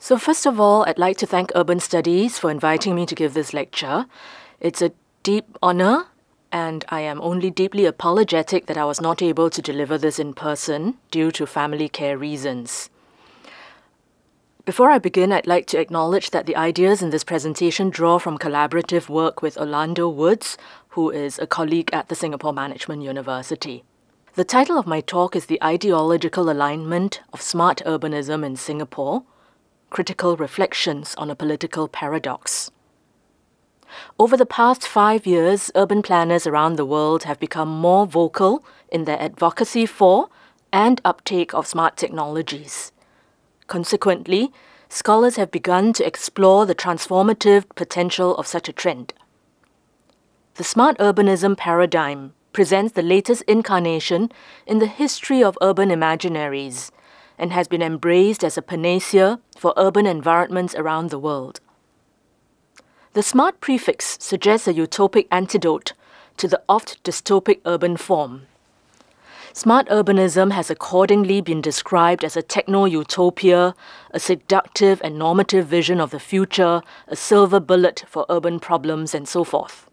So first of all, I'd like to thank Urban Studies for inviting me to give this lecture. It's a deep honor, and I am only deeply apologetic that I was not able to deliver this in person due to family care reasons. Before I begin, I'd like to acknowledge that the ideas in this presentation draw from collaborative work with Orlando Woods, who is a colleague at the Singapore Management University. The title of my talk is The Ideological Alignment of Smart Urbanism in Singapore, Critical Reflections on a Political Paradox. Over the past 5 years, urban planners around the world have become more vocal in their advocacy for and uptake of smart technologies. Consequently, scholars have begun to explore the transformative potential of such a trend. The smart urbanism paradigm presents the latest incarnation in the history of urban imaginaries and has been embraced as a panacea for urban environments around the world. The smart prefix suggests a utopic antidote to the oft dystopic urban form. Smart urbanism has accordingly been described as a techno-utopia, a seductive and normative vision of the future, a silver bullet for urban problems, and so forth.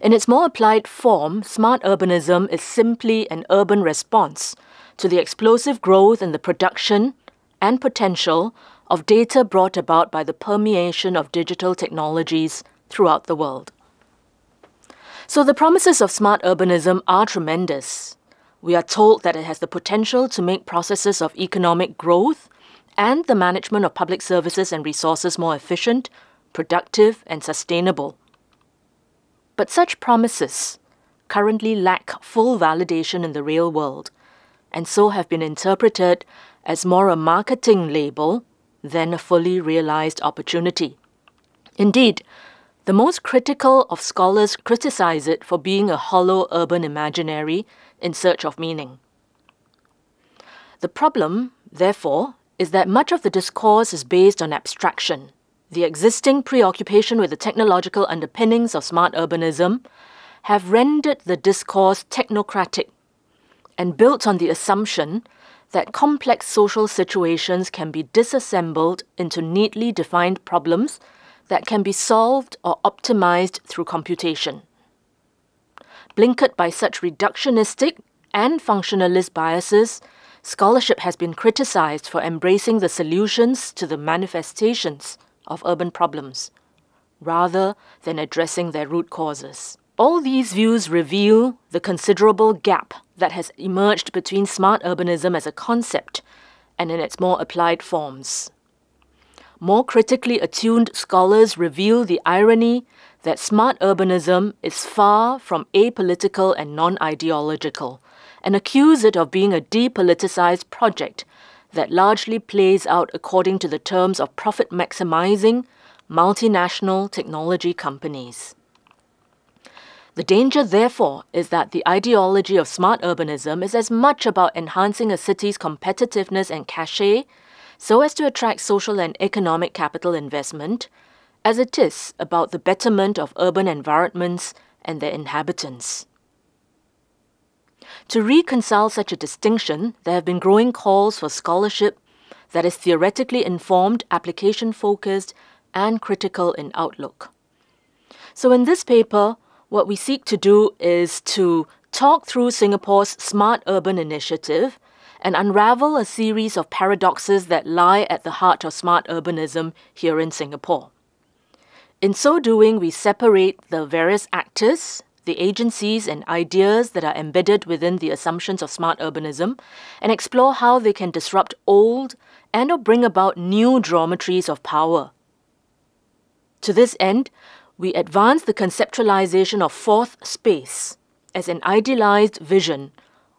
In its more applied form, smart urbanism is simply an urban response to the explosive growth in the production and potential of data brought about by the permeation of digital technologies throughout the world. So the promises of smart urbanism are tremendous. We are told that it has the potential to make processes of economic growth and the management of public services and resources more efficient, productive, and sustainable. But such promises currently lack full validation in the real world, and so have been interpreted as more a marketing label than a fully realized opportunity. Indeed, the most critical of scholars criticize it for being a hollow urban imaginary in search of meaning. The problem, therefore, is that much of the discourse is based on abstraction. The existing preoccupation with the technological underpinnings of smart urbanism have rendered the discourse technocratic and built on the assumption that complex social situations can be disassembled into neatly defined problems that can be solved or optimized through computation. Blinkered by such reductionistic and functionalist biases, scholarship has been criticized for embracing the solutions to the manifestations of urban problems, rather than addressing their root causes. All these views reveal the considerable gap that has emerged between smart urbanism as a concept and in its more applied forms. More critically attuned scholars reveal the irony that smart urbanism is far from apolitical and non-ideological, and accuse it of being a depoliticized project that largely plays out according to the terms of profit-maximizing multinational technology companies. The danger, therefore, is that the ideology of smart urbanism is as much about enhancing a city's competitiveness and cachet so as to attract social and economic capital investment, as it is about the betterment of urban environments and their inhabitants. To reconcile such a distinction, there have been growing calls for scholarship that is theoretically informed, application-focused, and critical in outlook. So in this paper, what we seek to do is to talk through Singapore's Smart Urban Initiative and unravel a series of paradoxes that lie at the heart of smart urbanism here in Singapore. In so doing, we separate the various actors, the agencies and ideas that are embedded within the assumptions of smart urbanism, and explore how they can disrupt old and/or bring about new geometries of power. To this end, we advance the conceptualization of fourth space as an idealized vision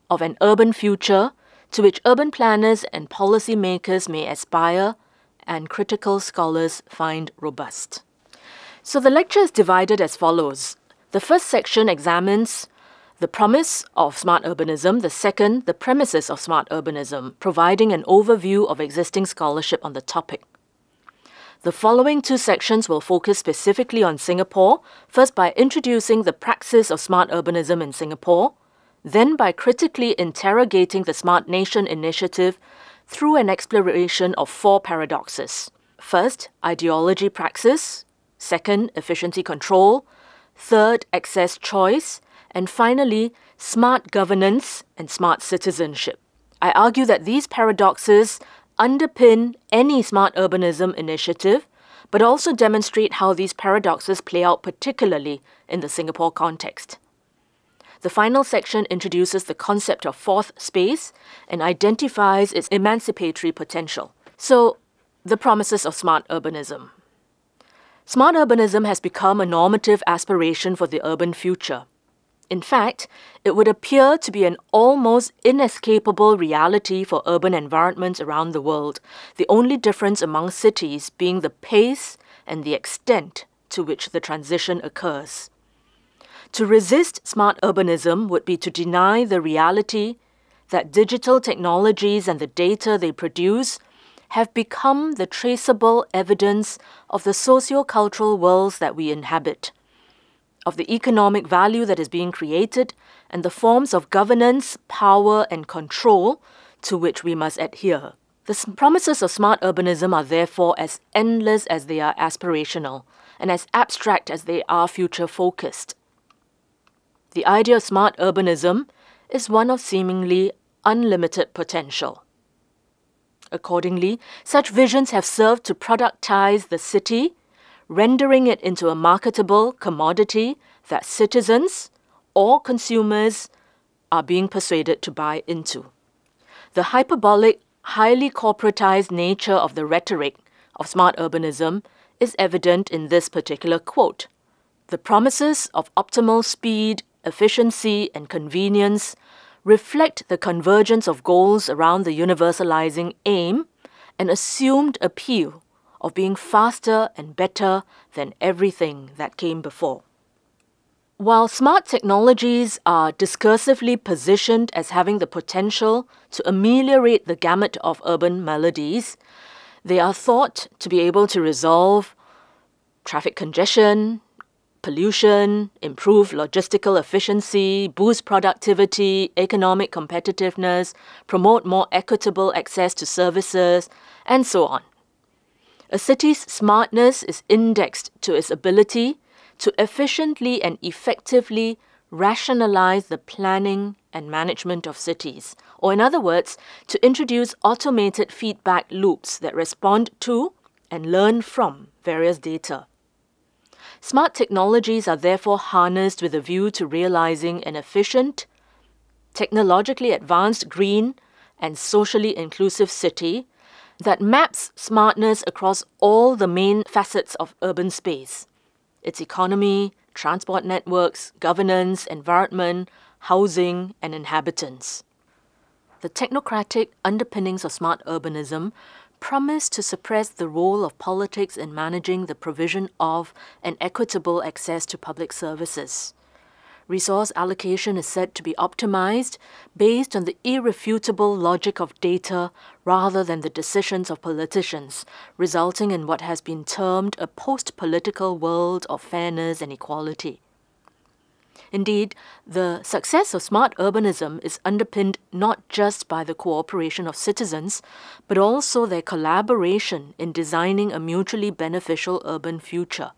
of an urban future to which urban planners and policymakers may aspire and critical scholars find robust. So the lecture is divided as follows. The first section examines the promise of smart urbanism, the second, the premises of smart urbanism, providing an overview of existing scholarship on the topic. The following two sections will focus specifically on Singapore, first by introducing the praxis of smart urbanism in Singapore, then by critically interrogating the Smart Nation initiative through an exploration of 4 paradoxes. First, ideology praxis. Second, efficiency control. Third, access choice. And finally, smart governance and smart citizenship. I argue that these paradoxes underpin any smart urbanism initiative, but also demonstrate how these paradoxes play out particularly in the Singapore context. The final section introduces the concept of fourth space and identifies its emancipatory potential. So, the promises of smart urbanism. Smart urbanism has become a normative aspiration for the urban future. In fact, it would appear to be an almost inescapable reality for urban environments around the world, the only difference among cities being the pace and the extent to which the transition occurs. To resist smart urbanism would be to deny the reality that digital technologies and the data they produce have become the traceable evidence of the socio-cultural worlds that we inhabit, of the economic value that is being created, and the forms of governance, power, and control to which we must adhere. The promises of smart urbanism are therefore as endless as they are aspirational, and as abstract as they are future-focused. The idea of smart urbanism is one of seemingly unlimited potential. Accordingly, such visions have served to productize the city, rendering it into a marketable commodity that citizens or consumers are being persuaded to buy into. The hyperbolic, highly corporatized nature of the rhetoric of smart urbanism is evident in this particular quote. The promises of optimal speed, efficiency, and convenience reflect the convergence of goals around the universalizing aim and assumed appeal of being faster and better than everything that came before. While smart technologies are discursively positioned as having the potential to ameliorate the gamut of urban maladies, they are thought to be able to resolve traffic congestion, pollution, improve logistical efficiency, boost productivity, economic competitiveness, promote more equitable access to services, and so on. A city's smartness is indexed to its ability to efficiently and effectively rationalize the planning and management of cities, or in other words, to introduce automated feedback loops that respond to and learn from various data. Smart technologies are therefore harnessed with a view to realizing an efficient, technologically advanced, green, and socially inclusive city that maps smartness across all the main facets of urban space: its economy, transport networks, governance, environment, housing, and inhabitants. The technocratic underpinnings of smart urbanism promise to suppress the role of politics in managing the provision of and equitable access to public services. Resource allocation is said to be optimized based on the irrefutable logic of data rather than the decisions of politicians, resulting in what has been termed a post-political world of fairness and equality. Indeed, the success of smart urbanism is underpinned not just by the cooperation of citizens, but also their collaboration in designing a mutually beneficial urban future.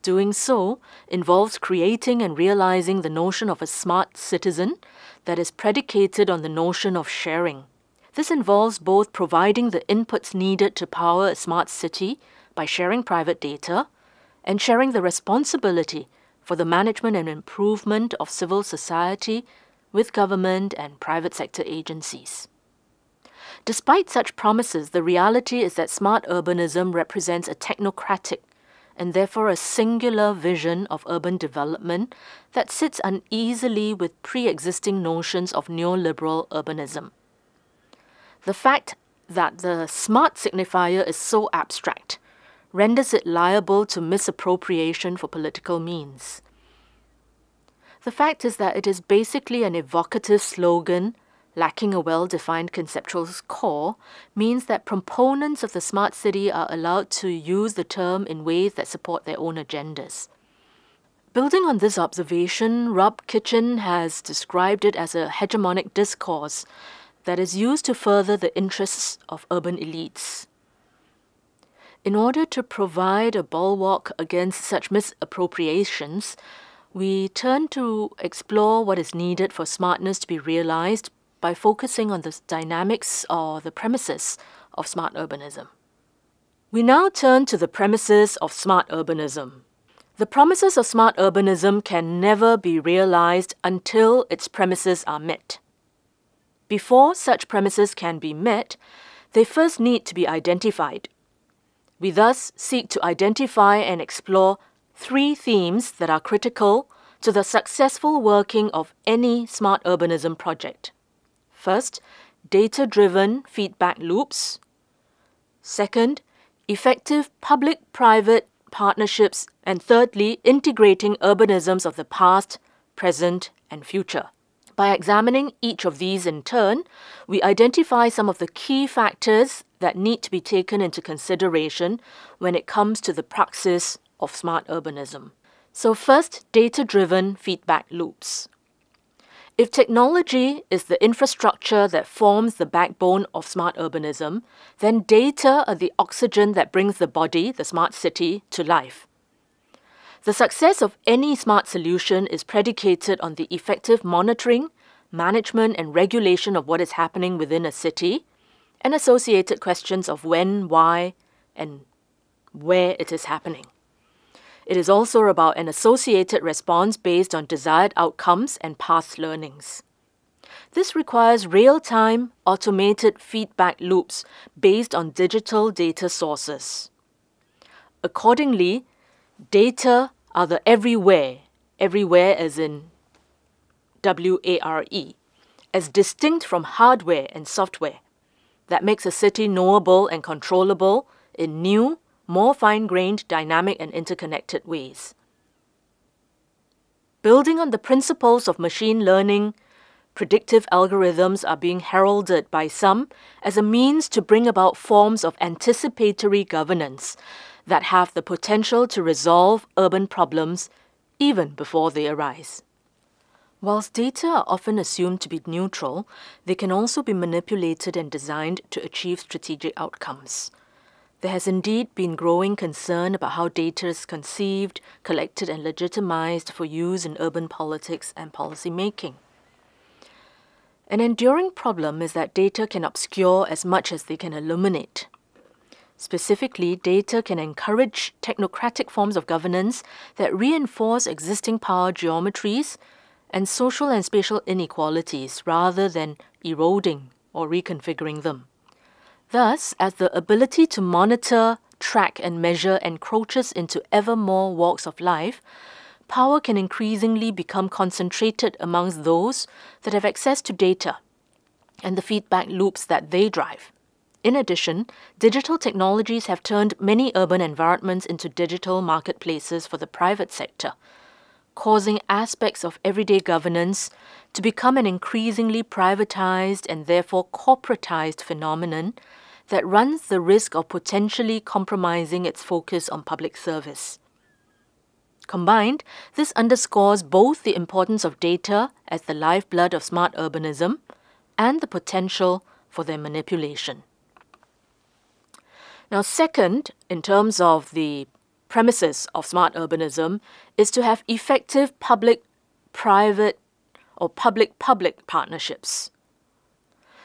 Doing so involves creating and realizing the notion of a smart citizen that is predicated on the notion of sharing. This involves both providing the inputs needed to power a smart city by sharing private data and sharing the responsibility for the management and improvement of civil society with government and private sector agencies. Despite such promises, the reality is that smart urbanism represents a technocratic and therefore a singular vision of urban development that sits uneasily with pre-existing notions of neoliberal urbanism. The fact that the smart signifier is so abstract renders it liable to misappropriation for political means. The fact is that it is basically an evocative slogan lacking a well-defined conceptual core means that proponents of the smart city are allowed to use the term in ways that support their own agendas. Building on this observation, Rob Kitchen has described it as a hegemonic discourse that is used to further the interests of urban elites. In order to provide a bulwark against such misappropriations, we turn to explore what is needed for smartness to be realized by focusing on the dynamics or the premises of smart urbanism. We now turn to the premises of smart urbanism. The promises of smart urbanism can never be realized until its premises are met. Before such premises can be met, they first need to be identified. We thus seek to identify and explore three themes that are critical to the successful working of any smart urbanism project. First, data-driven feedback loops. Second, effective public-private partnerships. And thirdly, integrating urbanisms of the past, present, and future. By examining each of these in turn, we identify some of the key factors that need to be taken into consideration when it comes to the praxis of smart urbanism. So first, data-driven feedback loops. If technology is the infrastructure that forms the backbone of smart urbanism, then data are the oxygen that brings the body, the smart city, to life. The success of any smart solution is predicated on the effective monitoring, management, and regulation of what is happening within a city, and associated questions of when, why, and where it is happening. It is also about an associated response based on desired outcomes and past learnings. This requires real-time, automated feedback loops based on digital data sources. Accordingly, data are the everywhere as in W-A-R-E, as distinct from hardware and software, that makes a city knowable and controllable in new, more fine-grained, dynamic and interconnected ways. Building on the principles of machine learning, predictive algorithms are being heralded by some as a means to bring about forms of anticipatory governance that have the potential to resolve urban problems even before they arise. Whilst data are often assumed to be neutral, they can also be manipulated and designed to achieve strategic outcomes. There has indeed been growing concern about how data is conceived, collected and legitimized for use in urban politics and policy making. An enduring problem is that data can obscure as much as they can illuminate. Specifically, data can encourage technocratic forms of governance that reinforce existing power geometries and social and spatial inequalities rather than eroding or reconfiguring them. Thus, as the ability to monitor, track and measure encroaches into ever more walks of life, power can increasingly become concentrated amongst those that have access to data and the feedback loops that they drive. In addition, digital technologies have turned many urban environments into digital marketplaces for the private sector, causing aspects of everyday governance to become an increasingly privatized and therefore corporatized phenomenon that runs the risk of potentially compromising its focus on public service. Combined, this underscores both the importance of data as the lifeblood of smart urbanism and the potential for their manipulation. Now, second, in terms of the premises of smart urbanism, is to have effective public-private or public-public partnerships.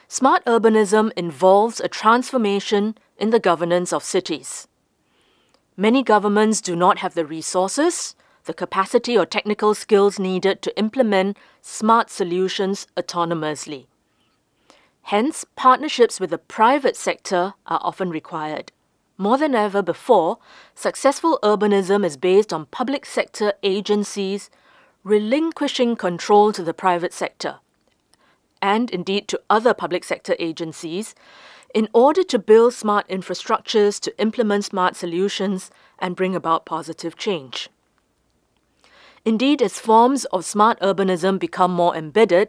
Smart urbanism involves a transformation in the governance of cities. Many governments do not have the resources, the capacity or technical skills needed to implement smart solutions autonomously. Hence, partnerships with the private sector are often required. More than ever before, successful urbanism is based on public sector agencies relinquishing control to the private sector, and indeed to other public sector agencies, in order to build smart infrastructures, to implement smart solutions, and bring about positive change. Indeed, as forms of smart urbanism become more embedded,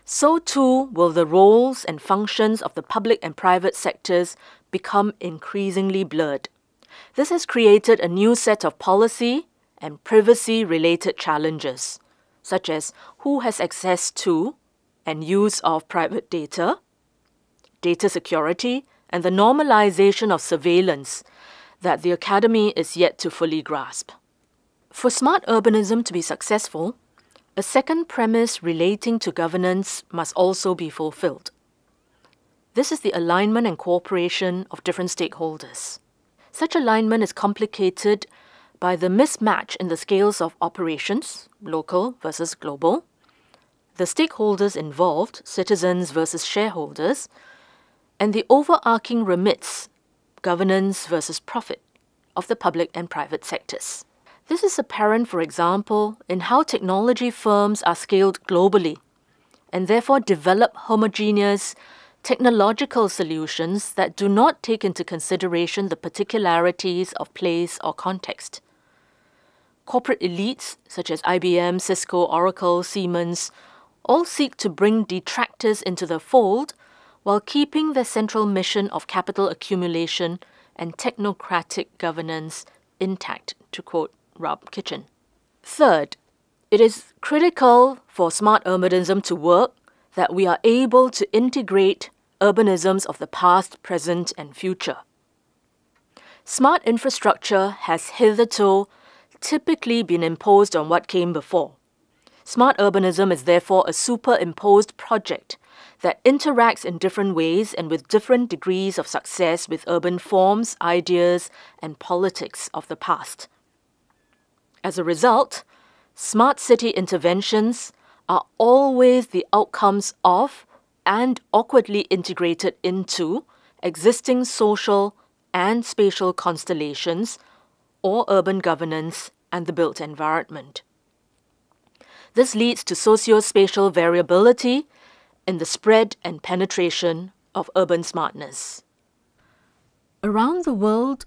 so too will the roles and functions of the public and private sectors become increasingly blurred. This has created a new set of policy and privacy-related challenges, such as who has access to and use of private data, data security, and the normalization of surveillance that the Academy is yet to fully grasp. For smart urbanism to be successful, a second premise relating to governance must also be fulfilled. This is the alignment and cooperation of different stakeholders. Such alignment is complicated by the mismatch in the scales of operations, local versus global, the stakeholders involved, citizens versus shareholders, and the overarching remits, governance versus profit, of the public and private sectors. This is apparent, for example, in how technology firms are scaled globally and therefore develop homogeneous technological solutions that do not take into consideration the particularities of place or context. Corporate elites such as IBM, Cisco, Oracle, Siemens all seek to bring detractors into the fold while keeping their central mission of capital accumulation and technocratic governance intact, to quote Rob Kitchen. Third, it is critical for smart urbanism to work that we are able to integrate urbanisms of the past, present, and future. Smart infrastructure has hitherto typically been imposed on what came before. Smart urbanism is therefore a superimposed project that interacts in different ways and with different degrees of success with urban forms, ideas, and politics of the past. As a result, smart city interventions are always the outcomes of and awkwardly integrated into existing social and spatial constellations or urban governance and the built environment. This leads to socio-spatial variability in the spread and penetration of urban smartness. Around the world,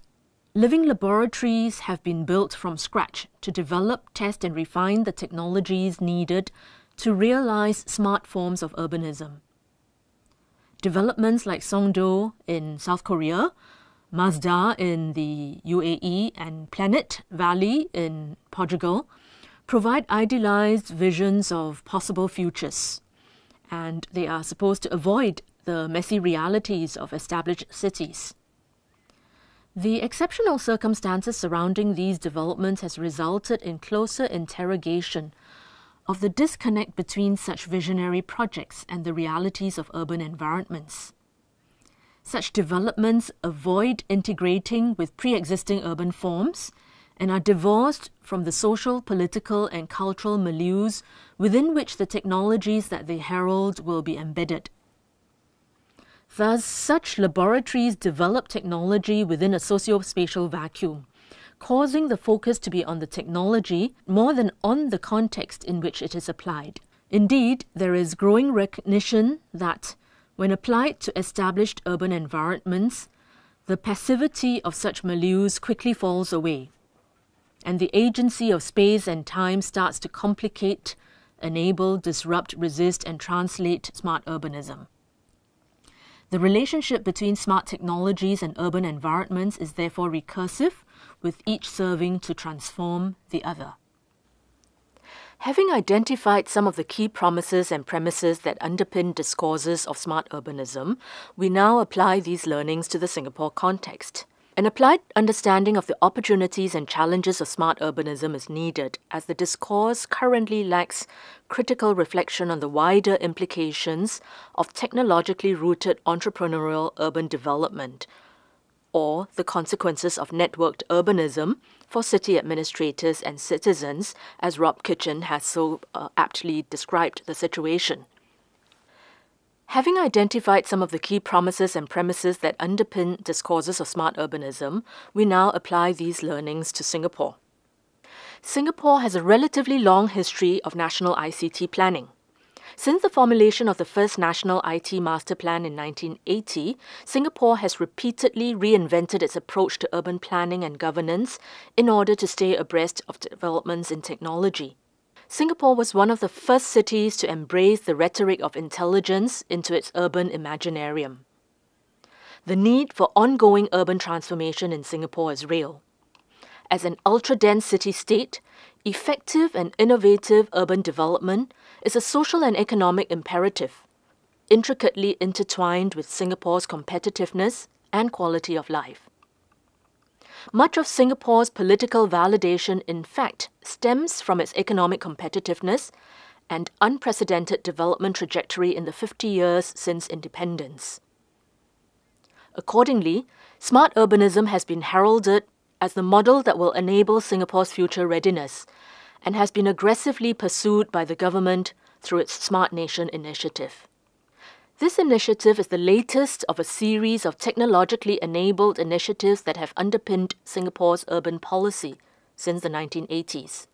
living laboratories have been built from scratch to develop, test, and refine the technologies needed to realize smart forms of urbanism. Developments like Songdo in South Korea, Mazda in the UAE, and Planet Valley in Portugal provide idealized visions of possible futures, and they are supposed to avoid the messy realities of established cities. The exceptional circumstances surrounding these developments has resulted in closer interrogation of the disconnect between such visionary projects and the realities of urban environments. Such developments avoid integrating with pre-existing urban forms and are divorced from the social, political, and cultural milieus within which the technologies that they herald will be embedded. Thus, such laboratories develop technology within a socio-spatial vacuum, causing the focus to be on the technology more than on the context in which it is applied. Indeed, there is growing recognition that, when applied to established urban environments, the passivity of such milieus quickly falls away, and the agency of space and time starts to complicate, enable, disrupt, resist, and translate smart urbanism. The relationship between smart technologies and urban environments is therefore recursive, with each serving to transform the other. Having identified some of the key promises and premises that underpin discourses of smart urbanism, we now apply these learnings to the Singapore context. An applied understanding of the opportunities and challenges of smart urbanism is needed, as the discourse currently lacks critical reflection on the wider implications of technologically rooted entrepreneurial urban development, or the consequences of networked urbanism for city administrators and citizens, as Rob Kitchen has so aptly described the situation. Having identified some of the key promises and premises that underpin discourses of smart urbanism, we now apply these learnings to Singapore. Singapore has a relatively long history of national ICT planning. Since the formulation of the first National IT Master Plan in 1980, Singapore has repeatedly reinvented its approach to urban planning and governance in order to stay abreast of developments in technology. Singapore was one of the first cities to embrace the rhetoric of intelligence into its urban imaginarium. The need for ongoing urban transformation in Singapore is real. As an ultra-dense city-state, effective and innovative urban development is a social and economic imperative. intricately intertwined with Singapore's competitiveness and quality of life. Much of Singapore's political validation, in fact, stems from its economic competitiveness and unprecedented development trajectory in the 50 years since independence. Accordingly, smart urbanism has been heralded as the model that will enable Singapore's future readiness and has been aggressively pursued by the government through its Smart Nation initiative. This initiative is the latest of a series of technologically enabled initiatives that have underpinned Singapore's urban policy since the 1980s.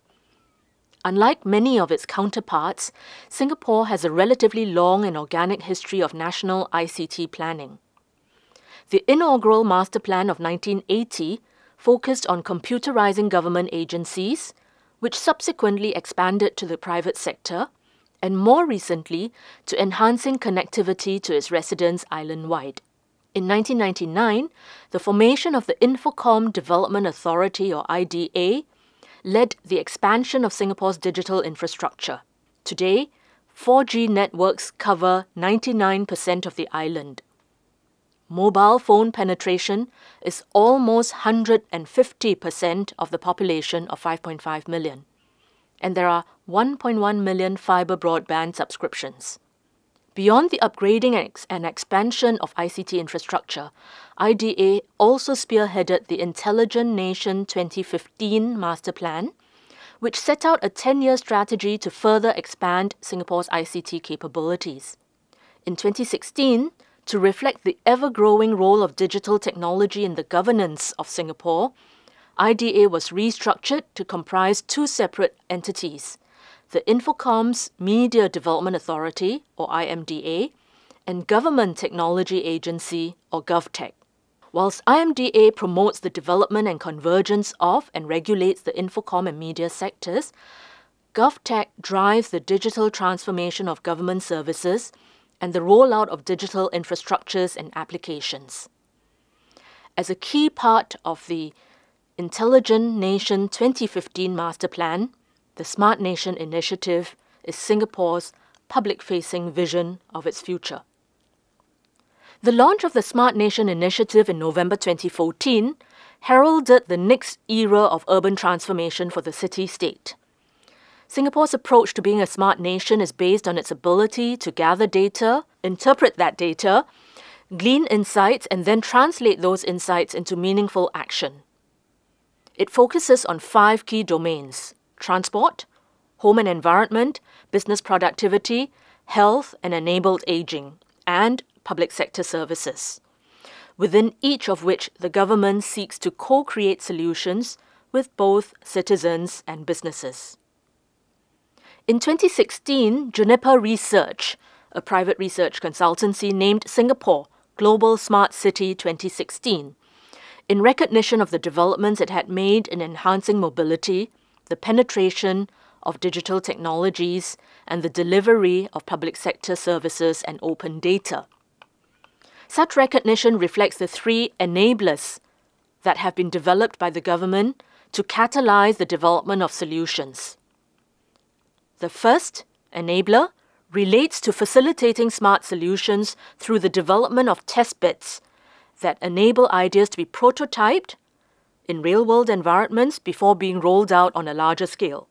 Unlike many of its counterparts, Singapore has a relatively long and organic history of national ICT planning. The inaugural Master Plan of 1980 focused on computerizing government agencies, which subsequently expanded to the private sector, and more recently to enhancing connectivity to its residents island-wide. In 1999, the formation of the Infocom Development Authority, or IDA, led the expansion of Singapore's digital infrastructure. Today, 4G networks cover 99% of the island. Mobile phone penetration is almost 150% of the population of 5.5 million. And there are 1.1 million fibre broadband subscriptions. Beyond the upgrading and expansion of ICT infrastructure, IDA also spearheaded the Intelligent Nation 2015 Master Plan, which set out a 10-year strategy to further expand Singapore's ICT capabilities. In 2016, to reflect the ever-growing role of digital technology in the governance of Singapore, IDA was restructured to comprise two separate entities, the Infocom's Media Development Authority, or IMDA, and Government Technology Agency, or GovTech. Whilst IMDA promotes the development and convergence of and regulates the Infocom and media sectors, GovTech drives the digital transformation of government services and the rollout of digital infrastructures and applications. As a key part of the Intelligent Nation 2015 Master Plan, the Smart Nation initiative is Singapore's public-facing vision of its future. The launch of the Smart Nation initiative in November 2014 heralded the next era of urban transformation for the city-state. Singapore's approach to being a smart nation is based on its ability to gather data, interpret that data, glean insights, and then translate those insights into meaningful action. It focuses on 5 key domains: transport, home and environment, business productivity, health and enabled aging, and public sector services, within each of which the government seeks to co-create solutions with both citizens and businesses. In 2016, Juniper Research, a private research consultancy, named Singapore Global Smart City 2016, in recognition of the developments it had made in enhancing mobility, the penetration of digital technologies, and the delivery of public sector services and open data. Such recognition reflects the 3 enablers that have been developed by the government to catalyze the development of solutions. The first enabler relates to facilitating smart solutions through the development of test beds that enable ideas to be prototyped in real-world environments before being rolled out on a larger scale.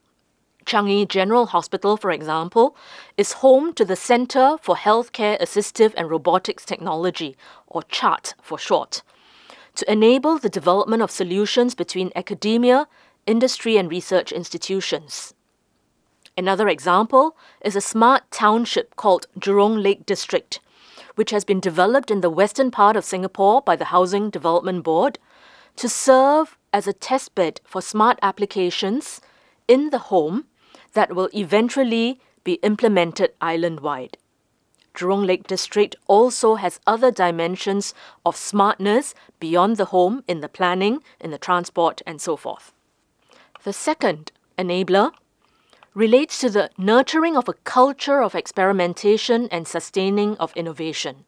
Changi General Hospital, for example, is home to the Centre for Healthcare Assistive and Robotics Technology, or CHART for short, to enable the development of solutions between academia, industry and research institutions. Another example is a smart township called Jurong Lake District, which has been developed in the western part of Singapore by the Housing Development Board to serve as a testbed for smart applications in the home that will eventually be implemented island-wide. Jurong Lake District also has other dimensions of smartness beyond the home in the planning, in the transport, and so forth. The second enabler relates to the nurturing of a culture of experimentation and sustaining of innovation.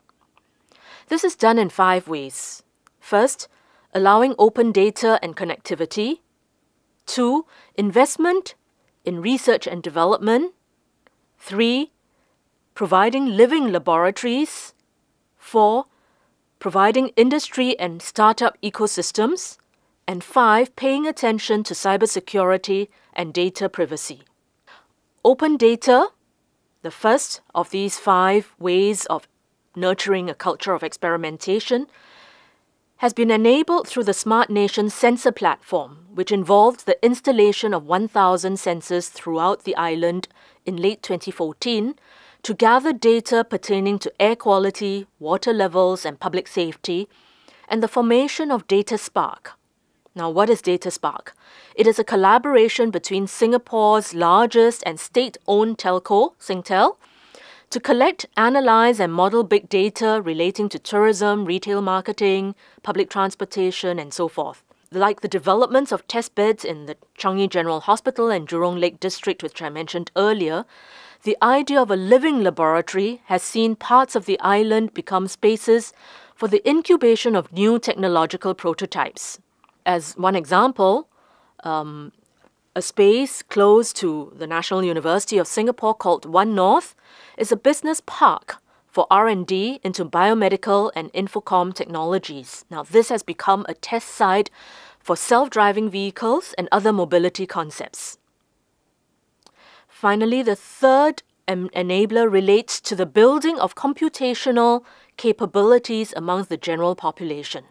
This is done in 5 ways. First, allowing open data and connectivity. 2, investment in research and development. 3, providing living laboratories. 4. Providing industry and startup ecosystems. And 5. Paying attention to cybersecurity and data privacy. Open data, the first of these 5 ways of nurturing a culture of experimentation, has been enabled through the Smart Nation sensor platform, which involved the installation of 1,000 sensors throughout the island in late 2014 to gather data pertaining to air quality, water levels, and public safety, and the formation of Data Spark. Now, what is Data Spark? It is a collaboration between Singapore's largest and state-owned telco, Singtel, to collect, analyze, and model big data relating to tourism, retail marketing, public transportation, and so forth. Like the developments of test beds in the Changi General Hospital and Jurong Lake District, which I mentioned earlier, the idea of a living laboratory has seen parts of the island become spaces for the incubation of new technological prototypes. As one example, a space close to the National University of Singapore called One North is a business park for R&D into biomedical and infocom technologies. Now, this has become a test site for self-driving vehicles and other mobility concepts. Finally, the third enabler relates to the building of computational capabilities amongst the general population.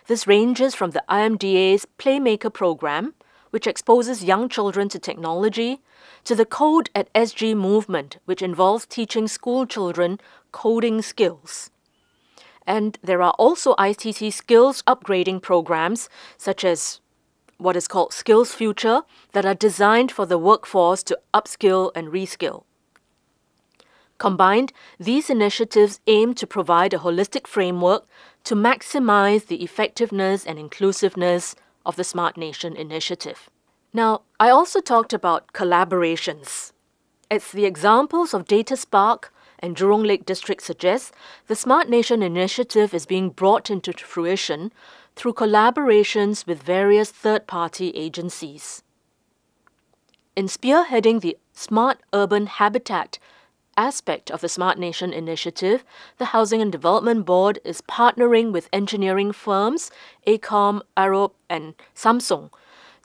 This ranges from the IMDA's Playmaker program, which exposes young children to technology, to the Code at SG movement, which involves teaching school children coding skills. And there are also ICT skills upgrading programs, such as what is called Skills Future, that are designed for the workforce to upskill and reskill. Combined, these initiatives aim to provide a holistic framework to maximize the effectiveness and inclusiveness of the Smart Nation initiative. Now, I also talked about collaborations. As the examples of Data Spark and Jurong Lake District suggest, the Smart Nation initiative is being brought into fruition through collaborations with various third-party agencies. In spearheading the Smart Urban Habitat aspect of the Smart Nation initiative, the Housing and Development Board is partnering with engineering firms AECOM, Arup, and Samsung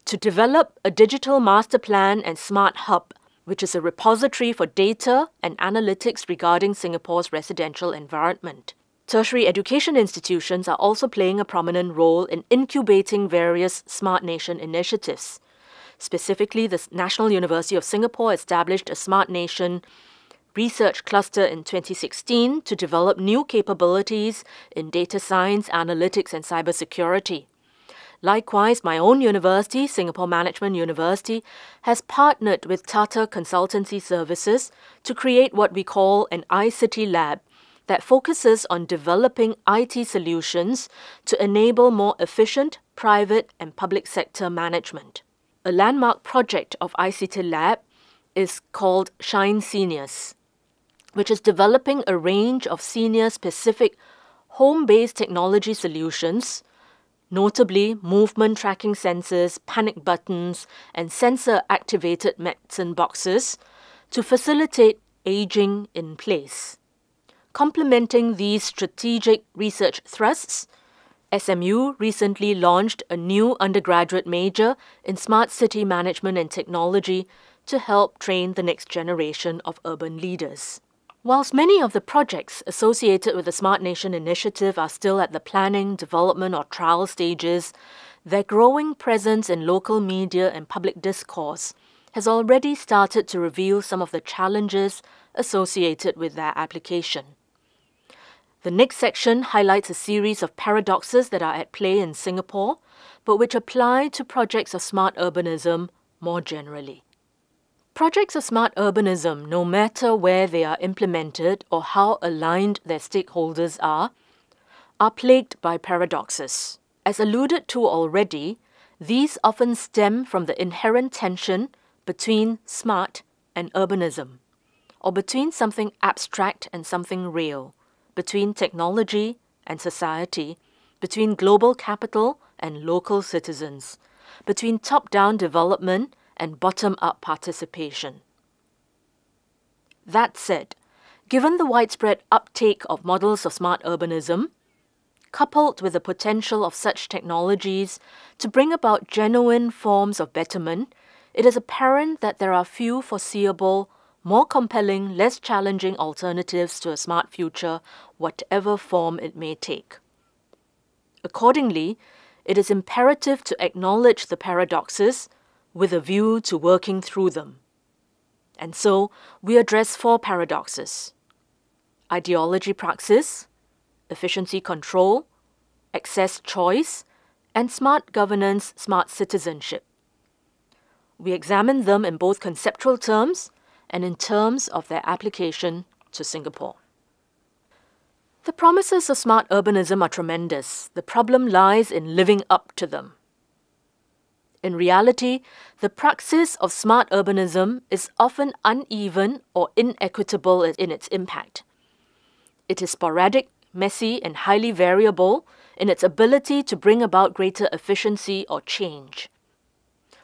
to develop a digital master plan and smart hub, which is a repository for data and analytics regarding Singapore's residential environment. Tertiary education institutions are also playing a prominent role in incubating various Smart Nation initiatives. Specifically, the National University of Singapore established a Smart Nation research cluster in 2016 to develop new capabilities in data science, analytics, and cybersecurity. Likewise, my own university, Singapore Management University, has partnered with Tata Consultancy Services to create what we call an iCity Lab that focuses on developing IT solutions to enable more efficient private and public sector management. A landmark project of iCity Lab is called Shine Seniors, which is developing a range of senior-specific home-based technology solutions, notably movement tracking sensors, panic buttons, and sensor-activated medicine boxes to facilitate aging in place. Complementing these strategic research thrusts, SMU recently launched a new undergraduate major in Smart City Management and Technology to help train the next generation of urban leaders. Whilst many of the projects associated with the Smart Nation initiative are still at the planning, development, or trial stages, their growing presence in local media and public discourse has already started to reveal some of the challenges associated with their application. The next section highlights a series of paradoxes that are at play in Singapore, but which apply to projects of smart urbanism more generally. Projects of smart urbanism, no matter where they are implemented or how aligned their stakeholders are plagued by paradoxes. As alluded to already, these often stem from the inherent tension between smart and urbanism, or between something abstract and something real, between technology and society, between global capital and local citizens, between top-down development and bottom-up participation. That said, given the widespread uptake of models of smart urbanism, coupled with the potential of such technologies to bring about genuine forms of betterment, it is apparent that there are few foreseeable, more compelling, less challenging alternatives to a smart future, whatever form it may take. Accordingly, it is imperative to acknowledge the paradoxes with a view to working through them. And so, we address 4 paradoxes: ideology praxis, efficiency control, access choice, and smart governance, smart citizenship. We examine them in both conceptual terms and in terms of their application to Singapore. The promises of smart urbanism are tremendous. The problem lies in living up to them. In reality, the praxis of smart urbanism is often uneven or inequitable in its impact. It is sporadic, messy, and highly variable in its ability to bring about greater efficiency or change.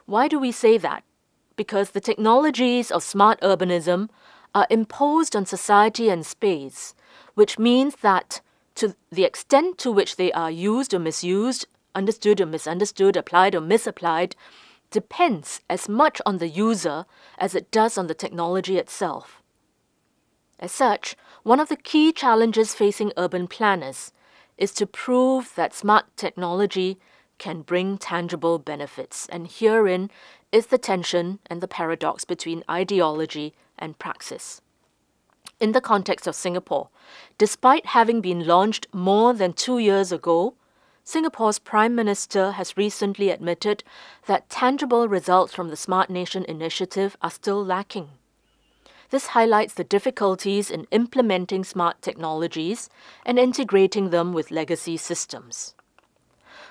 Why do we say that? Because the technologies of smart urbanism are imposed on society and space, which means that to the extent to which they are used or misused, understood or misunderstood, applied or misapplied, depends as much on the user as it does on the technology itself. As such, one of the key challenges facing urban planners is to prove that smart technology can bring tangible benefits, and herein is the tension and the paradox between ideology and praxis. In the context of Singapore, despite having been launched more than 2 years ago, Singapore's Prime Minister has recently admitted that tangible results from the Smart Nation initiative are still lacking. This highlights the difficulties in implementing smart technologies and integrating them with legacy systems.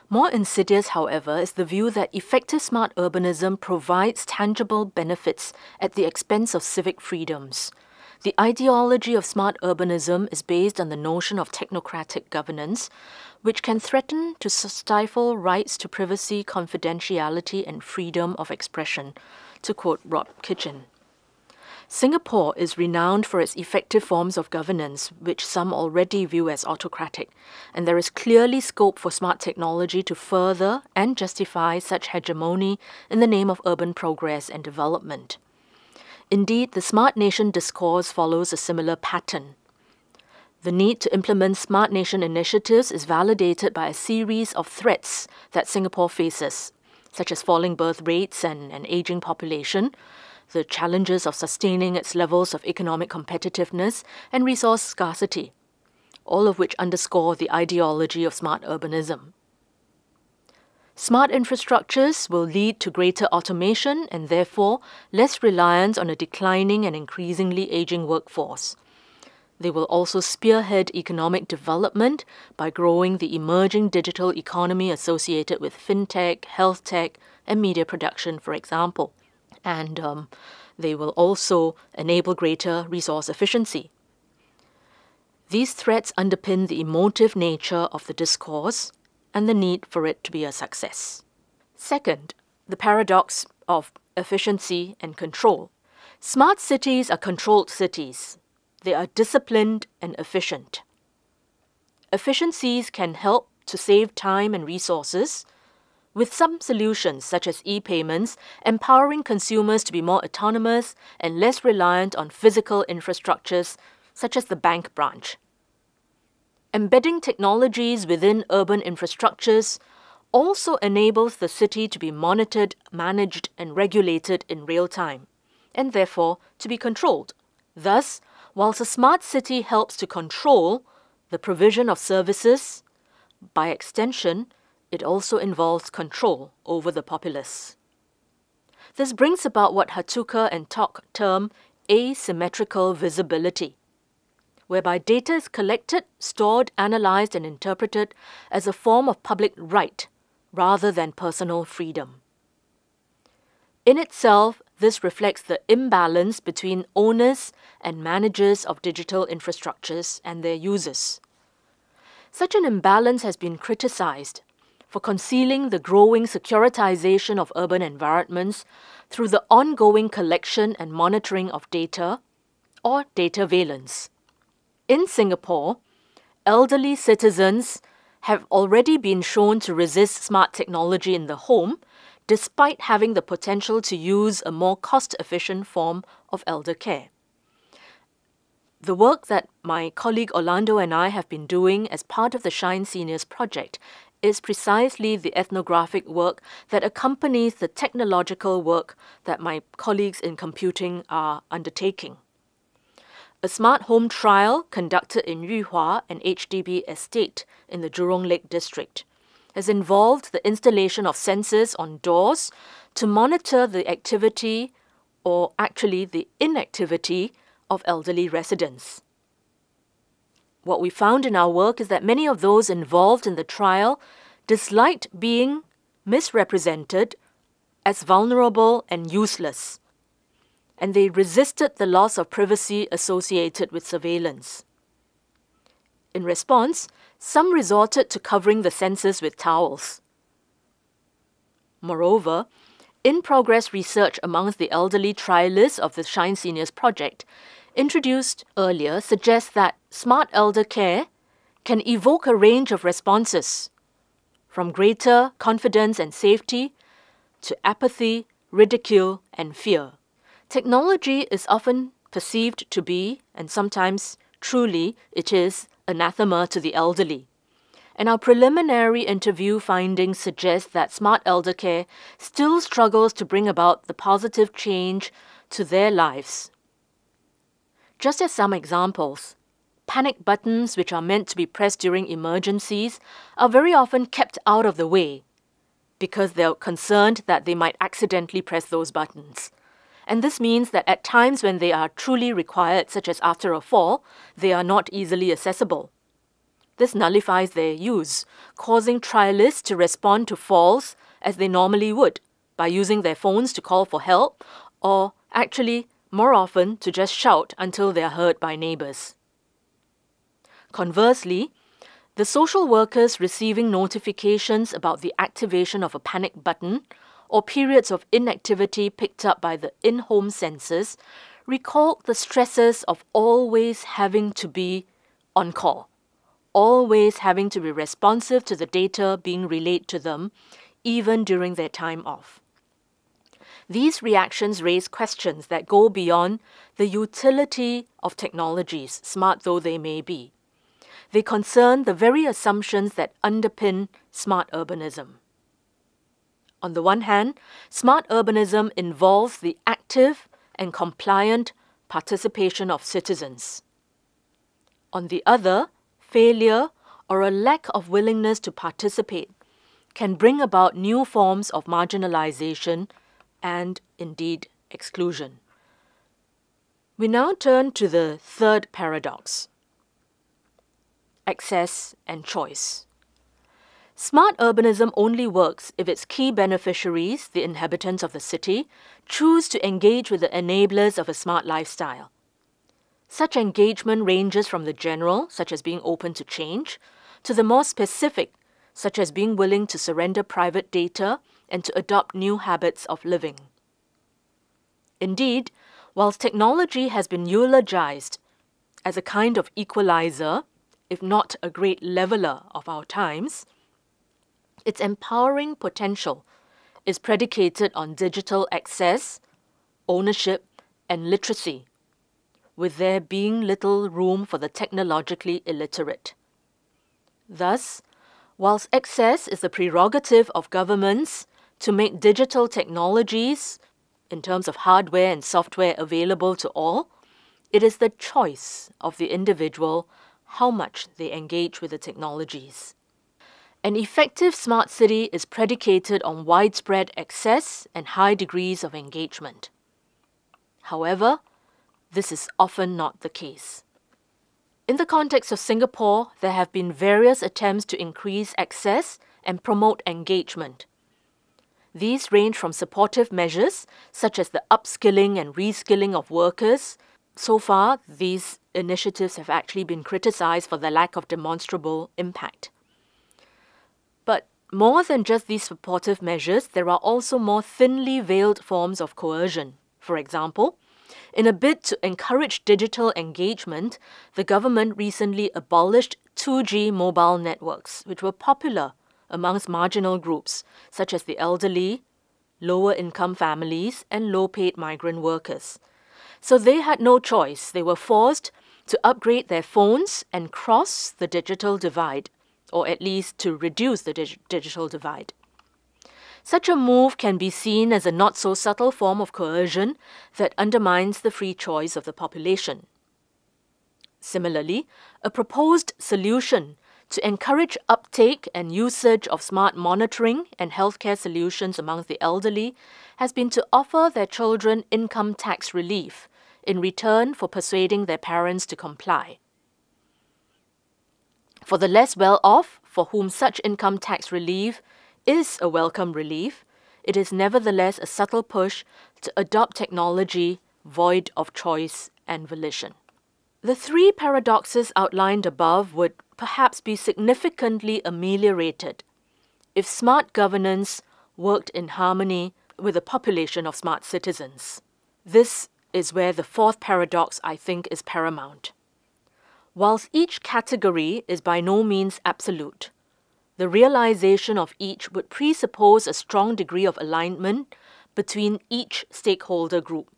More insidious, however, is the view that effective smart urbanism provides tangible benefits at the expense of civic freedoms. The ideology of smart urbanism is based on the notion of technocratic governance, which can threaten to stifle rights to privacy, confidentiality, and freedom of expression, to quote Rob Kitchen. Singapore is renowned for its effective forms of governance, which some already view as autocratic, and there is clearly scope for smart technology to further and justify such hegemony in the name of urban progress and development. Indeed, the Smart Nation discourse follows a similar pattern. The need to implement Smart Nation initiatives is validated by a series of threats that Singapore faces, such as falling birth rates and an aging population, the challenges of sustaining its levels of economic competitiveness and resource scarcity, all of which underscore the ideology of smart urbanism. Smart infrastructures will lead to greater automation and therefore less reliance on a declining and increasingly aging workforce. They will also spearhead economic development by growing the emerging digital economy associated with fintech, health tech, and media production, for example. And they will also enable greater resource efficiency. These threats underpin the emotive nature of the discourse and the need for it to be a success. Second, the paradox of efficiency and control. Smart cities are controlled cities. They are disciplined and efficient. Efficiencies can help to save time and resources, with some solutions, such as e-payments, empowering consumers to be more autonomous and less reliant on physical infrastructures, such as the bank branch. Embedding technologies within urban infrastructures also enables the city to be monitored, managed, and regulated in real time, and therefore to be controlled. Thus, whilst a smart city helps to control the provision of services, by extension, it also involves control over the populace. This brings about what Hatuka and Tok term asymmetrical visibility, whereby data is collected, stored, analyzed, and interpreted as a form of public right rather than personal freedom. In itself, this reflects the imbalance between owners and managers of digital infrastructures and their users. Such an imbalance has been criticized for concealing the growing securitization of urban environments through the ongoing collection and monitoring of data, or dataveillance. In Singapore, elderly citizens have already been shown to resist smart technology in the home, despite having the potential to use a more cost-efficient form of elder care. The work that my colleague Orlando and I have been doing as part of the Shine Seniors project is precisely the ethnographic work that accompanies the technological work that my colleagues in computing are undertaking. A smart home trial conducted in Yuhua, an HDB estate in the Jurong Lake district, has involved the installation of sensors on doors to monitor the activity, or actually the inactivity, of elderly residents. What we found in our work is that many of those involved in the trial disliked being misrepresented as vulnerable and useless, and they resisted the loss of privacy associated with surveillance. In response, some resorted to covering the sensors with towels. Moreover, in-progress research amongst the elderly trialists of the Shine Seniors project introduced earlier suggests that smart elder care can evoke a range of responses, from greater confidence and safety to apathy, ridicule, and fear. Technology is often perceived to be, and sometimes truly it is, anathema to the elderly. And our preliminary interview findings suggest that smart elder care still struggles to bring about the positive change to their lives. Just as some examples, panic buttons which are meant to be pressed during emergencies are very often kept out of the way because they're concerned that they might accidentally press those buttons. And this means that at times when they are truly required, such as after a fall, they are not easily accessible. This nullifies their use, causing trialists to respond to falls as they normally would, by using their phones to call for help, or actually, more often, to just shout until they are heard by neighbours. Conversely, the social workers receiving notifications about the activation of a panic button or periods of inactivity picked up by the in-home sensors recalled the stresses of always having to be on call, always having to be responsive to the data being relayed to them, even during their time off. These reactions raise questions that go beyond the utility of technologies, smart though they may be. They concern the very assumptions that underpin smart urbanism. On the one hand, smart urbanism involves the active and compliant participation of citizens. On the other, failure or a lack of willingness to participate can bring about new forms of marginalization and, indeed, exclusion. We now turn to the third paradox: access and choice. Smart urbanism only works if its key beneficiaries, the inhabitants of the city, choose to engage with the enablers of a smart lifestyle. Such engagement ranges from the general, such as being open to change, to the more specific, such as being willing to surrender private data and to adopt new habits of living. Indeed, whilst technology has been eulogized as a kind of equalizer, if not a great leveler of our times, its empowering potential is predicated on digital access, ownership, and literacy, with there being little room for the technologically illiterate. Thus, whilst access is the prerogative of governments to make digital technologies, in terms of hardware and software, available to all, it is the choice of the individual how much they engage with the technologies. An effective smart city is predicated on widespread access and high degrees of engagement. However, this is often not the case. In the context of Singapore, there have been various attempts to increase access and promote engagement. These range from supportive measures, such as the upskilling and reskilling of workers. So far, these initiatives have actually been criticized for the lack of demonstrable impact. But more than just these supportive measures, there are also more thinly veiled forms of coercion. For example, In a bid to encourage digital engagement, the government recently abolished 2G mobile networks, which were popular amongst marginal groups such as the elderly, lower-income families, and low-paid migrant workers. So they had no choice. They were forced to upgrade their phones and cross the digital divide, or at least to reduce the digital divide. Such a move can be seen as a not-so-subtle form of coercion that undermines the free choice of the population. Similarly, a proposed solution to encourage uptake and usage of smart monitoring and healthcare solutions amongst the elderly has been to offer their children income tax relief in return for persuading their parents to comply. For the less well-off, for whom such income tax relief is a welcome relief, it is nevertheless a subtle push to adopt technology void of choice and volition. The three paradoxes outlined above would perhaps be significantly ameliorated if smart governance worked in harmony with a population of smart citizens. This is where the fourth paradox, I think, is paramount. Whilst each category is by no means absolute, the realization of each would presuppose a strong degree of alignment between each stakeholder group,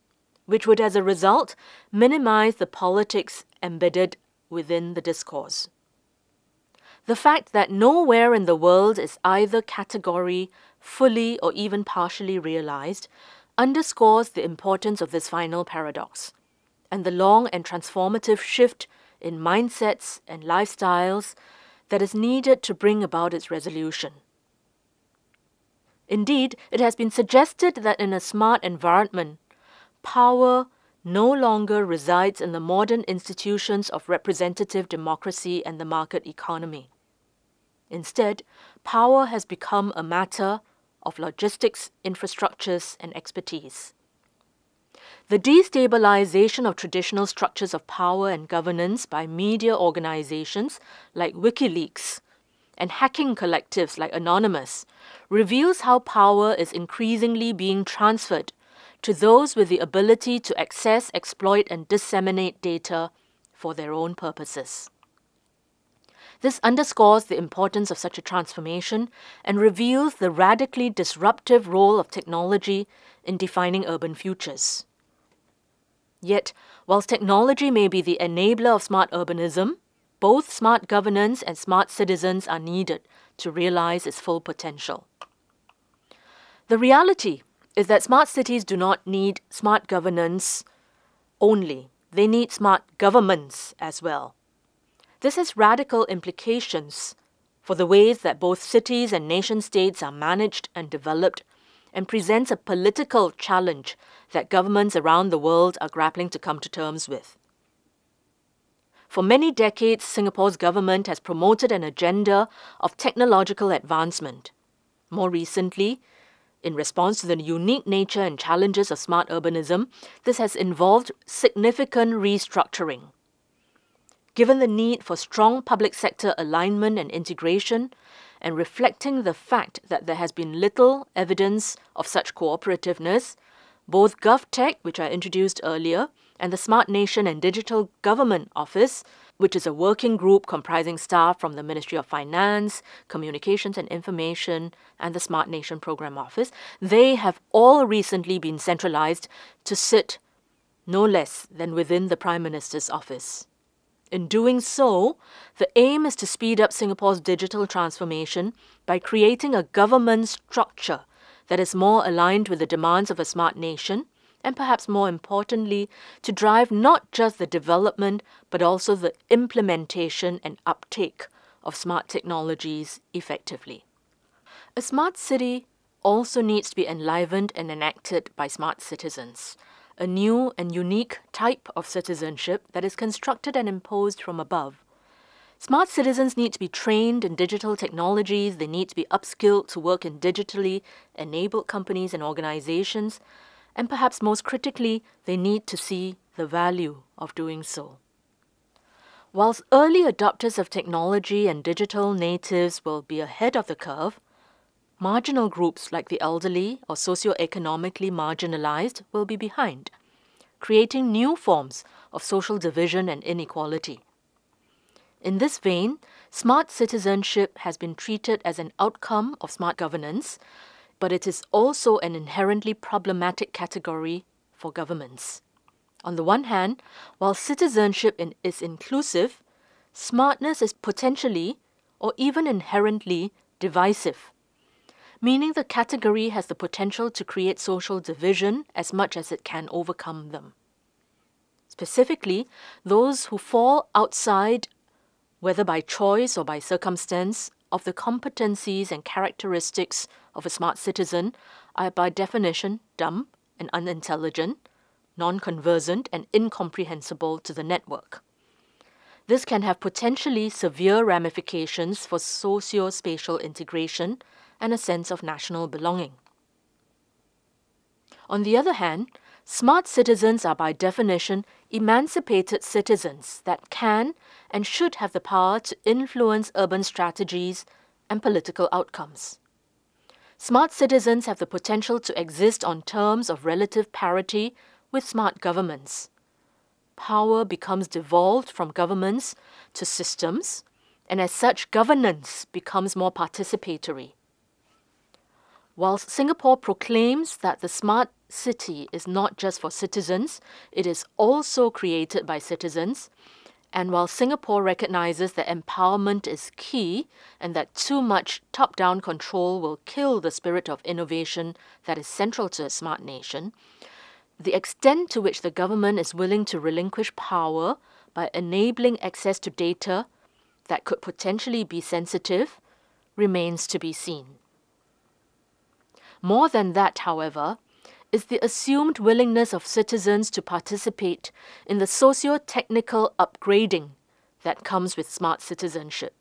which would as a result minimize the politics embedded within the discourse. The fact that nowhere in the world is either category fully or even partially realized underscores the importance of this final paradox and the long and transformative shift in mindsets and lifestyles that is needed to bring about its resolution. Indeed, it has been suggested that in a smart environment, power no longer resides in the modern institutions of representative democracy and the market economy. Instead, power has become a matter of logistics, infrastructures, and expertise. The destabilization of traditional structures of power and governance by media organizations like WikiLeaks and hacking collectives like Anonymous reveals how power is increasingly being transferred to those with the ability to access, exploit, and disseminate data for their own purposes. This underscores the importance of such a transformation and reveals the radically disruptive role of technology in defining urban futures. Yet, whilst technology may be the enabler of smart urbanism, both smart governance and smart citizens are needed to realize its full potential. The reality is that smart cities do not need smart governance only. They need smart governments as well. This has radical implications for the ways that both cities and nation-states are managed and developed, and presents a political challenge that governments around the world are grappling to come to terms with. For many decades, Singapore's government has promoted an agenda of technological advancement. More recently, in response to the unique nature and challenges of smart urbanism, this has involved significant restructuring. Given the need for strong public sector alignment and integration, and reflecting the fact that there has been little evidence of such cooperativeness, both GovTech, which I introduced earlier, and the Smart Nation and Digital Government Office, which is a working group comprising staff from the Ministry of Finance, Communications and Information, and the Smart Nation Program Office, they have all recently been centralized to sit no less than within the Prime Minister's office. In doing so, the aim is to speed up Singapore's digital transformation by creating a government structure that is more aligned with the demands of a smart nation, and perhaps more importantly, to drive not just the development but also the implementation and uptake of smart technologies effectively. A smart city also needs to be enlivened and enacted by smart citizens, a new and unique type of citizenship that is constructed and imposed from above. Smart citizens need to be trained in digital technologies, they need to be upskilled to work in digitally enabled companies and organizations, and perhaps most critically, they need to see the value of doing so. Whilst early adopters of technology and digital natives will be ahead of the curve, marginal groups like the elderly or socioeconomically marginalized will be behind. creating new forms of social division and inequality. In this vein, smart citizenship has been treated as an outcome of smart governance, but it is also an inherently problematic category for governments. On the one hand, while citizenship is inclusive, smartness is potentially or even inherently divisive, meaning the category has the potential to create social division as much as it can overcome them. Specifically, those who fall outside, whether by choice or by circumstance, of the competencies and characteristics of a smart citizen are by definition dumb and unintelligent, non-conversant and incomprehensible to the network. This can have potentially severe ramifications for socio-spatial integration and a sense of national belonging. On the other hand, smart citizens are by definition emancipated citizens that can and should have the power to influence urban strategies and political outcomes. Smart citizens have the potential to exist on terms of relative parity with smart governments. Power becomes devolved from governments to systems, and as such, governance becomes more participatory. Whilst Singapore proclaims that the smart city is not just for citizens, it is also created by citizens, and while Singapore recognizes that empowerment is key and that too much top-down control will kill the spirit of innovation that is central to a smart nation, the extent to which the government is willing to relinquish power by enabling access to data that could potentially be sensitive remains to be seen. More than that, however, is the assumed willingness of citizens to participate in the socio-technical upgrading that comes with smart citizenship.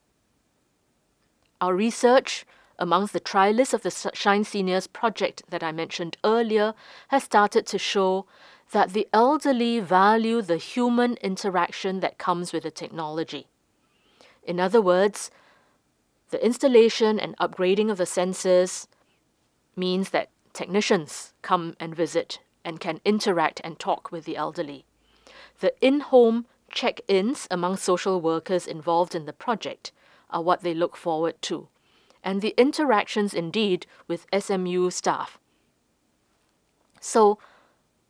Our research amongst the trialists of the Shine Seniors project that I mentioned earlier has started to show that the elderly value the human interaction that comes with the technology. In other words, the installation and upgrading of the sensors means that technicians come and visit and can interact and talk with the elderly. The in-home check-ins among social workers involved in the project are what they look forward to, and the interactions indeed with SMU staff. So,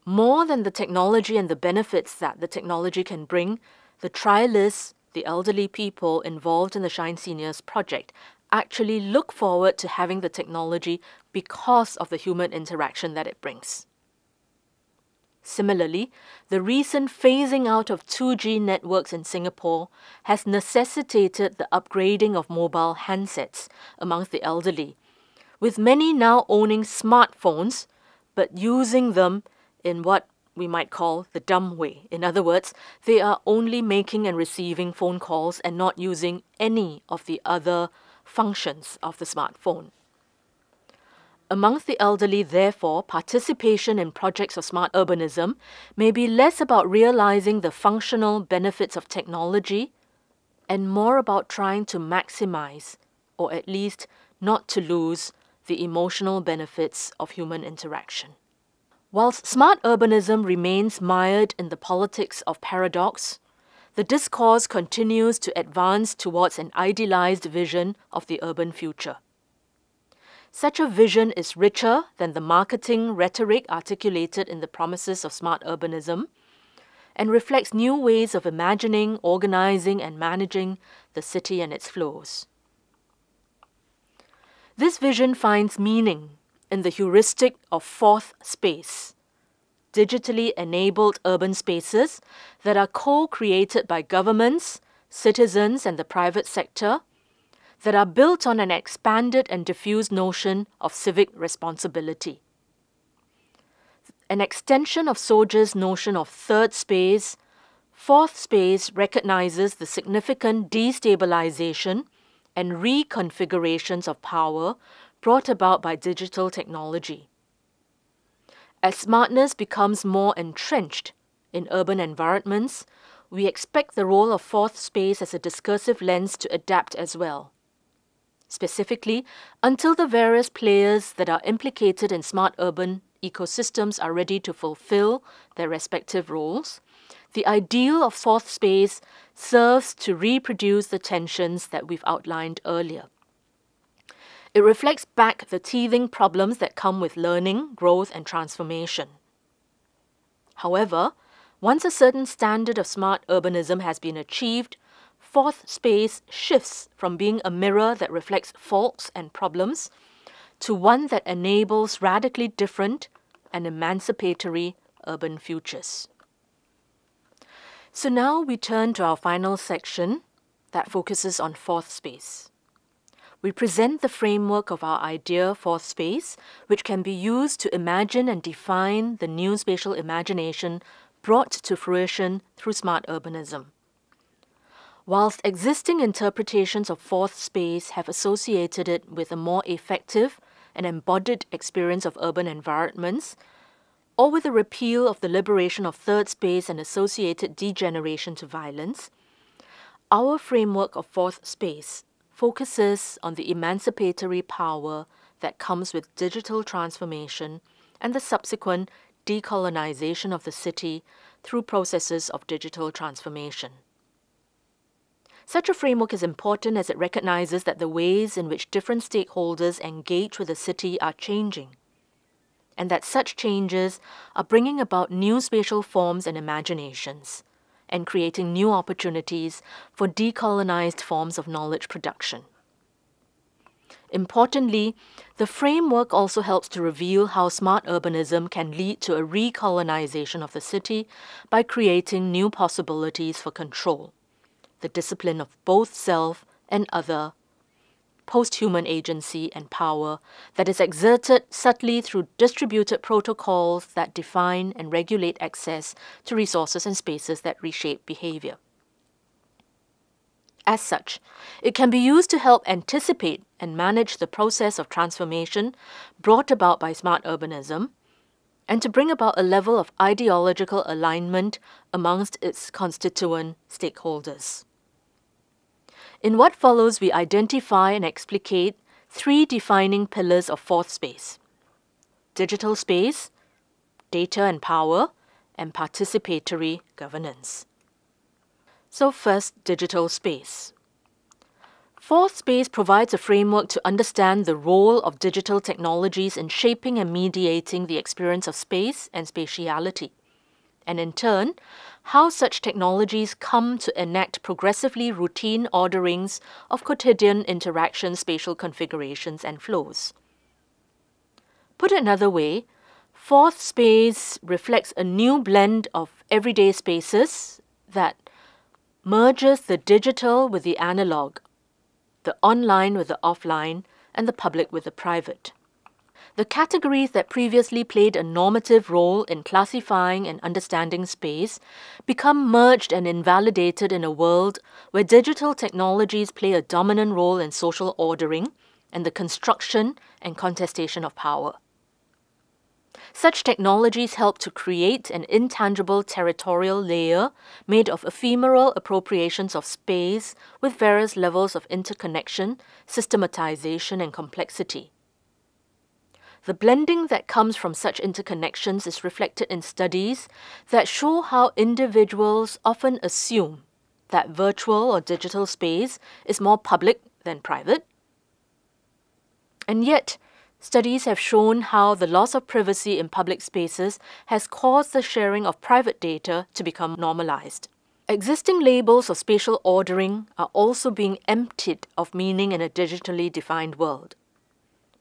more than the technology and the benefits that the technology can bring, the trialists, the elderly people involved in the Shine Seniors project, actually look forward to having the technology because of the human interaction that it brings. Similarly, the recent phasing out of 2G networks in Singapore has necessitated the upgrading of mobile handsets amongst the elderly, with many now owning smartphones but using them in what we might call the dumb way. In other words, they are only making and receiving phone calls and not using any of the other functions of the smartphone. Amongst the elderly, therefore, participation in projects of smart urbanism may be less about realizing the functional benefits of technology and more about trying to maximize, or at least not to lose, the emotional benefits of human interaction. Whilst smart urbanism remains mired in the politics of paradox, the discourse continues to advance towards an idealized vision of the urban future. Such a vision is richer than the marketing rhetoric articulated in the promises of smart urbanism and reflects new ways of imagining, organizing, and managing the city and its flows. This vision finds meaning in the heuristic of fourth space, digitally enabled urban spaces that are co-created by governments, citizens, and the private sector, that are built on an expanded and diffused notion of civic responsibility. An extension of Soja's notion of third space, fourth space recognizes the significant destabilization and reconfigurations of power brought about by digital technology. As smartness becomes more entrenched in urban environments, we expect the role of fourth space as a discursive lens to adapt as well. Specifically, until the various players that are implicated in smart urban ecosystems are ready to fulfill their respective roles, the ideal of fourth space serves to reproduce the tensions that we've outlined earlier. It reflects back the teething problems that come with learning, growth, and transformation. However, once a certain standard of smart urbanism has been achieved, fourth space shifts from being a mirror that reflects faults and problems to one that enables radically different and emancipatory urban futures. So now we turn to our final section that focuses on fourth space. We present the framework of our idea fourth space, which can be used to imagine and define the new spatial imagination brought to fruition through smart urbanism. Whilst existing interpretations of fourth space have associated it with a more effective and embodied experience of urban environments, or with a repeal of the liberation of third space and associated degeneration to violence, our framework of fourth space focuses on the emancipatory power that comes with digital transformation and the subsequent decolonization of the city through processes of digital transformation. Such a framework is important as it recognizes that the ways in which different stakeholders engage with the city are changing, and that such changes are bringing about new spatial forms and imaginations, and creating new opportunities for decolonized forms of knowledge production. Importantly, the framework also helps to reveal how smart urbanism can lead to a recolonization of the city by creating new possibilities for control, the discipline of both self and other, post-human agency and power that is exerted subtly through distributed protocols that define and regulate access to resources and spaces that reshape behavior. As such, it can be used to help anticipate and manage the process of transformation brought about by smart urbanism, and to bring about a level of ideological alignment amongst its constituent stakeholders. In what follows, we identify and explicate three defining pillars of fourth space: digital space, data and power, and participatory governance. So first, digital space. Fourth space provides a framework to understand the role of digital technologies in shaping and mediating the experience of space and spatiality, and in turn, how such technologies come to enact progressively routine orderings of quotidian interaction, spatial configurations, and flows. Put another way, fourth space reflects a new blend of everyday spaces that merges the digital with the analog, the online with the offline, and the public with the private. The categories that previously played a normative role in classifying and understanding space become merged and invalidated in a world where digital technologies play a dominant role in social ordering and the construction and contestation of power. Such technologies help to create an intangible territorial layer made of ephemeral appropriations of space with various levels of interconnection, systematization, and complexity. The blending that comes from such interconnections is reflected in studies that show how individuals often assume that virtual or digital space is more public than private. And yet, studies have shown how the loss of privacy in public spaces has caused the sharing of private data to become normalized. Existing labels of spatial ordering are also being emptied of meaning in a digitally defined world.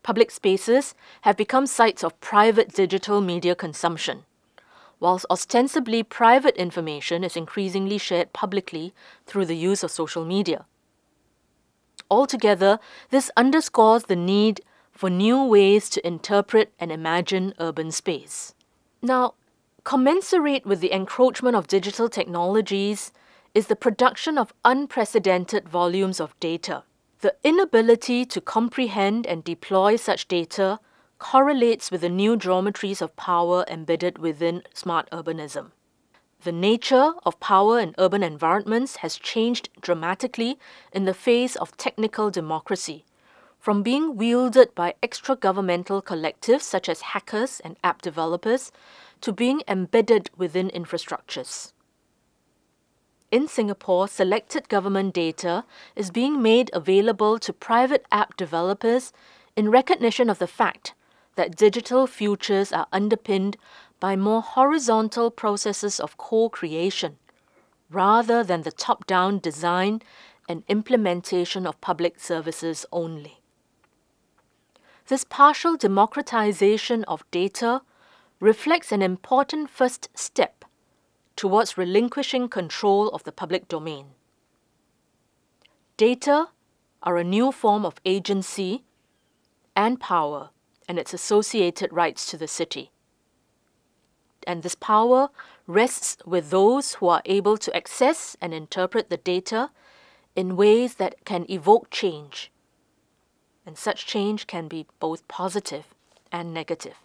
Public spaces have become sites of private digital media consumption, whilst ostensibly private information is increasingly shared publicly through the use of social media. Altogether, this underscores the need for new ways to interpret and imagine urban space. Now, commensurate with the encroachment of digital technologies is the production of unprecedented volumes of data. The inability to comprehend and deploy such data correlates with the new geometries of power embedded within smart urbanism. The nature of power in urban environments has changed dramatically in the face of technical democracy, from being wielded by extra-governmental collectives such as hackers and app developers to being embedded within infrastructures. In Singapore, selected government data is being made available to private app developers in recognition of the fact that digital futures are underpinned by more horizontal processes of co-creation, rather than the top-down design and implementation of public services only. This partial democratization of data reflects an important first step towards relinquishing control of the public domain. Data are a new form of agency and power and its associated rights to the city. And this power rests with those who are able to access and interpret the data in ways that can evoke change. And such change can be both positive and negative.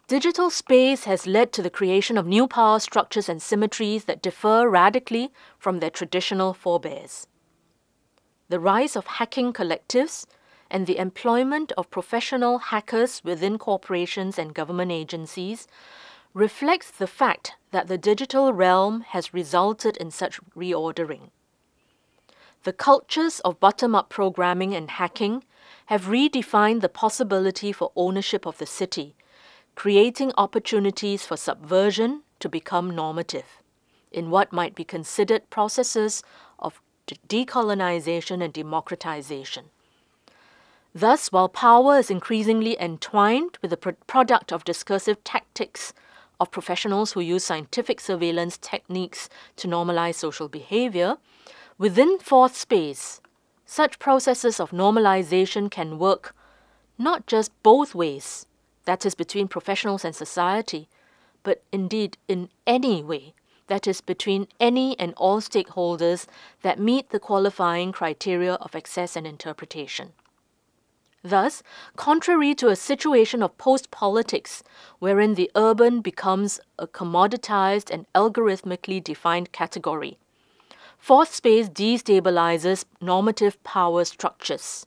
Digital space has led to the creation of new power structures and symmetries that differ radically from their traditional forebears. The rise of hacking collectives and the employment of professional hackers within corporations and government agencies reflects the fact that the digital realm has resulted in such reordering. The cultures of bottom-up programming and hacking have redefined the possibility for ownership of the city, creating opportunities for subversion to become normative in what might be considered processes of decolonization and democratization. Thus, while power is increasingly entwined with the product of discursive tactics of professionals who use scientific surveillance techniques to normalize social behavior, within fourth space, such processes of normalization can work not just both ways, that is, between professionals and society, but indeed in any way, that is, between any and all stakeholders that meet the qualifying criteria of access and interpretation. Thus, contrary to a situation of post-politics wherein the urban becomes a commoditized and algorithmically defined category, fourth space destabilizes normative power structures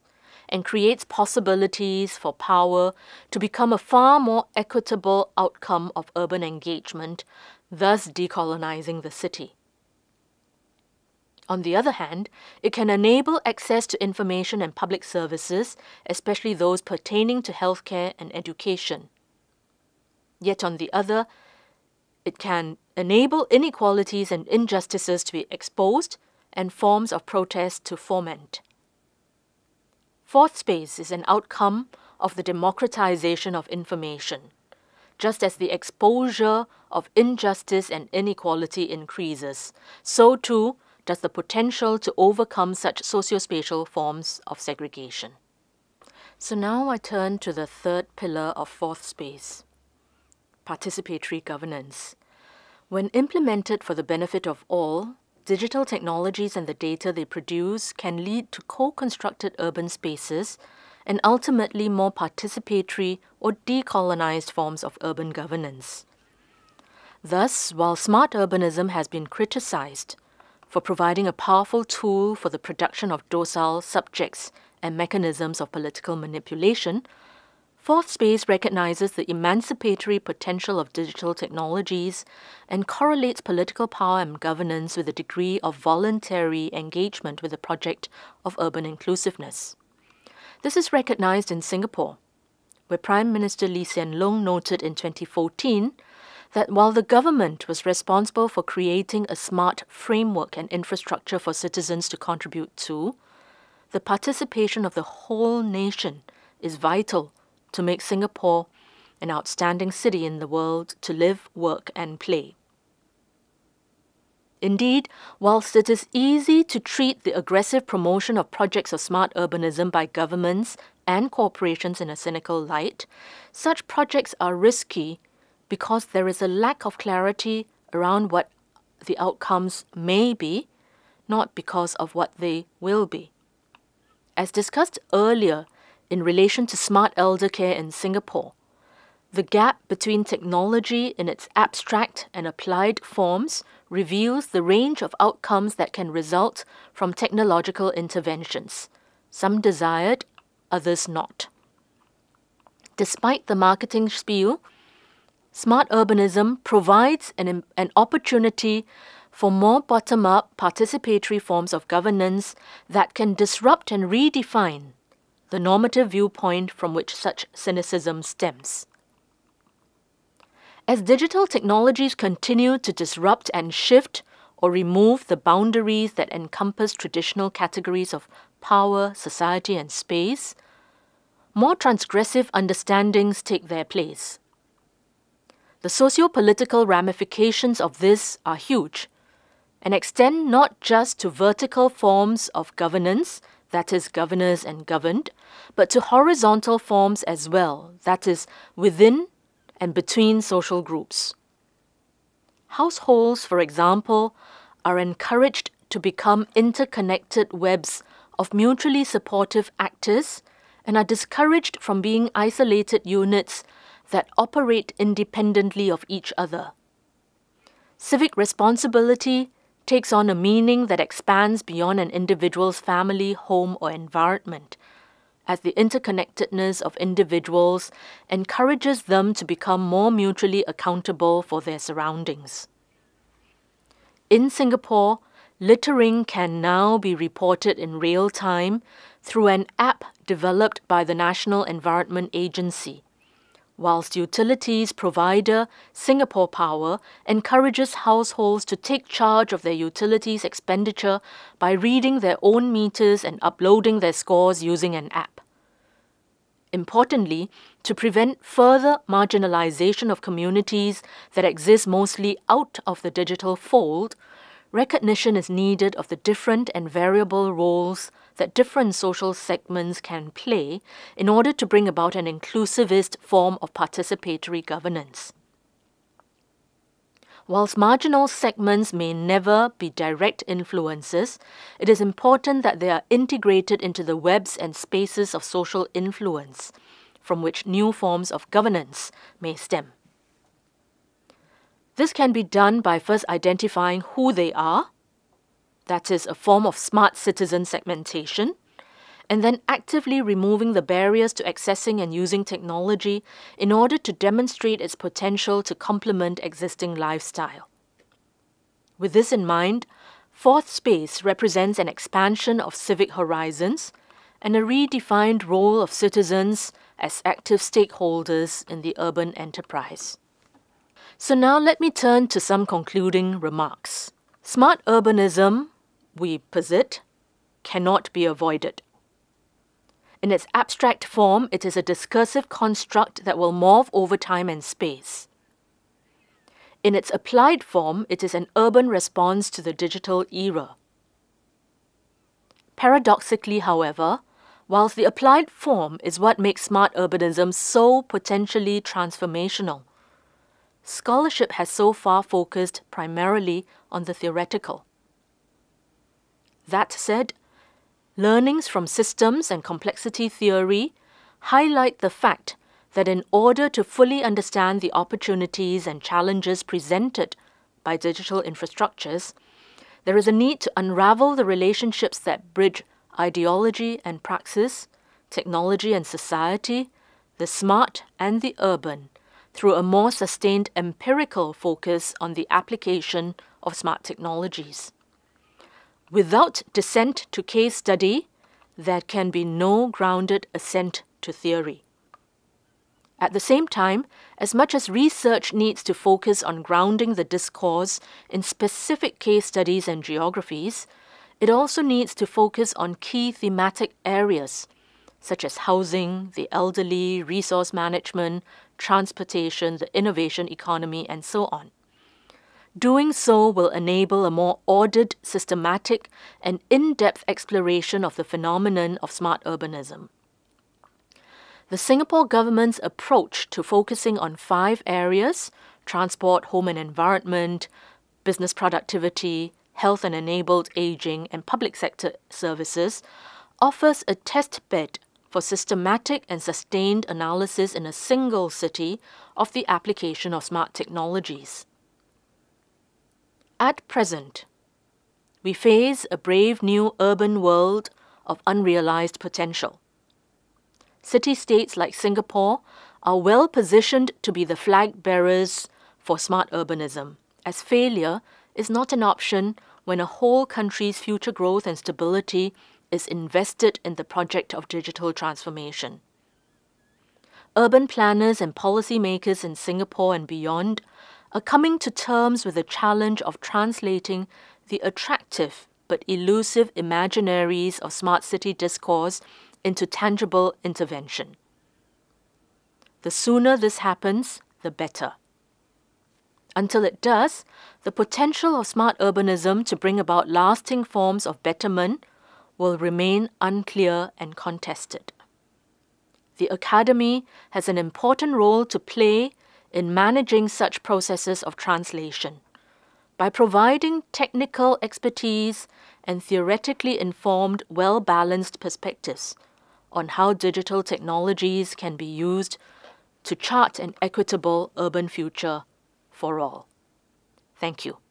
and creates possibilities for power to become a far more equitable outcome of urban engagement, thus decolonizing the city. On the other hand, it can enable access to information and public services, especially those pertaining to healthcare and education. Yet on the other, it can enable inequalities and injustices to be exposed and forms of protest to foment. Fourth space is an outcome of the democratization of information. Just as the exposure of injustice and inequality increases, so too does the potential to overcome such sociospatial forms of segregation. So now I turn to the third pillar of fourth space, participatory governance. When implemented for the benefit of all, digital technologies and the data they produce can lead to co-constructed urban spaces and ultimately more participatory or decolonized forms of urban governance. Thus, while smart urbanism has been criticized for providing a powerful tool for the production of docile subjects and mechanisms of political manipulation, fourth space recognizes the emancipatory potential of digital technologies and correlates political power and governance with a degree of voluntary engagement with the project of urban inclusiveness. This is recognized in Singapore, where Prime Minister Lee Hsien Loong noted in 2014 that while the government was responsible for creating a smart framework and infrastructure for citizens to contribute to, the participation of the whole nation is vital to make Singapore an outstanding city in the world to live, work, and play. Indeed, whilst it is easy to treat the aggressive promotion of projects of smart urbanism by governments and corporations in a cynical light, such projects are risky because there is a lack of clarity around what the outcomes may be, not because of what they will be. As discussed earlier in relation to smart elder care in Singapore, the gap between technology in its abstract and applied forms reveals the range of outcomes that can result from technological interventions, Some desired, others not. Despite the marketing spiel, smart urbanism provides an opportunity for more bottom-up participatory forms of governance that can disrupt and redefine the normative viewpoint from which such cynicism stems. As digital technologies continue to disrupt and shift or remove the boundaries that encompass traditional categories of power, society, and space, more transgressive understandings take their place. The socio-political ramifications of this are huge and extend not just to vertical forms of governance, that is, governors and governed, but to horizontal forms as well, that is, within and between social groups. Households, for example, are encouraged to become interconnected webs of mutually supportive actors and are discouraged from being isolated units that operate independently of each other. Civic responsibility takes on a meaning that expands beyond an individual's family, home, or environment, as the interconnectedness of individuals encourages them to become more mutually accountable for their surroundings. In Singapore, littering can now be reported in real time through an app developed by the National Environment Agency, whilst utilities provider Singapore Power encourages households to take charge of their utilities expenditure by reading their own meters and uploading their scores using an app. Importantly, to prevent further marginalization of communities that exist mostly out of the digital fold, recognition is needed of the different and variable roles that different social segments can play in order to bring about an inclusivist form of participatory governance. Whilst marginal segments may never be direct influences, it is important that they are integrated into the webs and spaces of social influence, from which new forms of governance may stem. This can be done by first identifying who they are, that is, a form of smart citizen segmentation, and then actively removing the barriers to accessing and using technology in order to demonstrate its potential to complement existing lifestyle. With this in mind, fourth space represents an expansion of civic horizons and a redefined role of citizens as active stakeholders in the urban enterprise. So now let me turn to some concluding remarks. Smart urbanism, we posit, cannot be avoided. In its abstract form, it is a discursive construct that will morph over time and space. In its applied form, it is an urban response to the digital era. Paradoxically, however, whilst the applied form is what makes smart urbanism so potentially transformational, scholarship has so far focused primarily on the theoretical. That said, learnings from systems and complexity theory highlight the fact that in order to fully understand the opportunities and challenges presented by digital infrastructures, there is a need to unravel the relationships that bridge ideology and praxis, technology and society, the smart and the urban, through a more sustained empirical focus on the application of smart technologies. Without descent to case study, there can be no grounded assent to theory. At the same time, as much as research needs to focus on grounding the discourse in specific case studies and geographies, it also needs to focus on key thematic areas, such as housing, the elderly, resource management, transportation, the innovation economy, and so on. Doing so will enable a more ordered, systematic, and in-depth exploration of the phenomenon of smart urbanism. The Singapore government's approach to focusing on 5 areas, transport, home and environment, business productivity, health and enabled aging, and public sector services, offers a test bed for systematic and sustained analysis in a single city of the application of smart technologies. At present, we face a brave new urban world of unrealized potential. City-states like Singapore are well positioned to be the flag bearers for smart urbanism, as failure is not an option when a whole country's future growth and stability is invested in the project of digital transformation. Urban planners and policymakers in Singapore and beyond are coming to terms with the challenge of translating the attractive but elusive imaginaries of smart city discourse into tangible intervention. The sooner this happens, the better. Until it does, the potential of smart urbanism to bring about lasting forms of betterment will remain unclear and contested. The Academy has an important role to play in managing such processes of translation by providing technical expertise and theoretically informed, well-balanced perspectives on how digital technologies can be used to chart an equitable urban future for all. Thank you.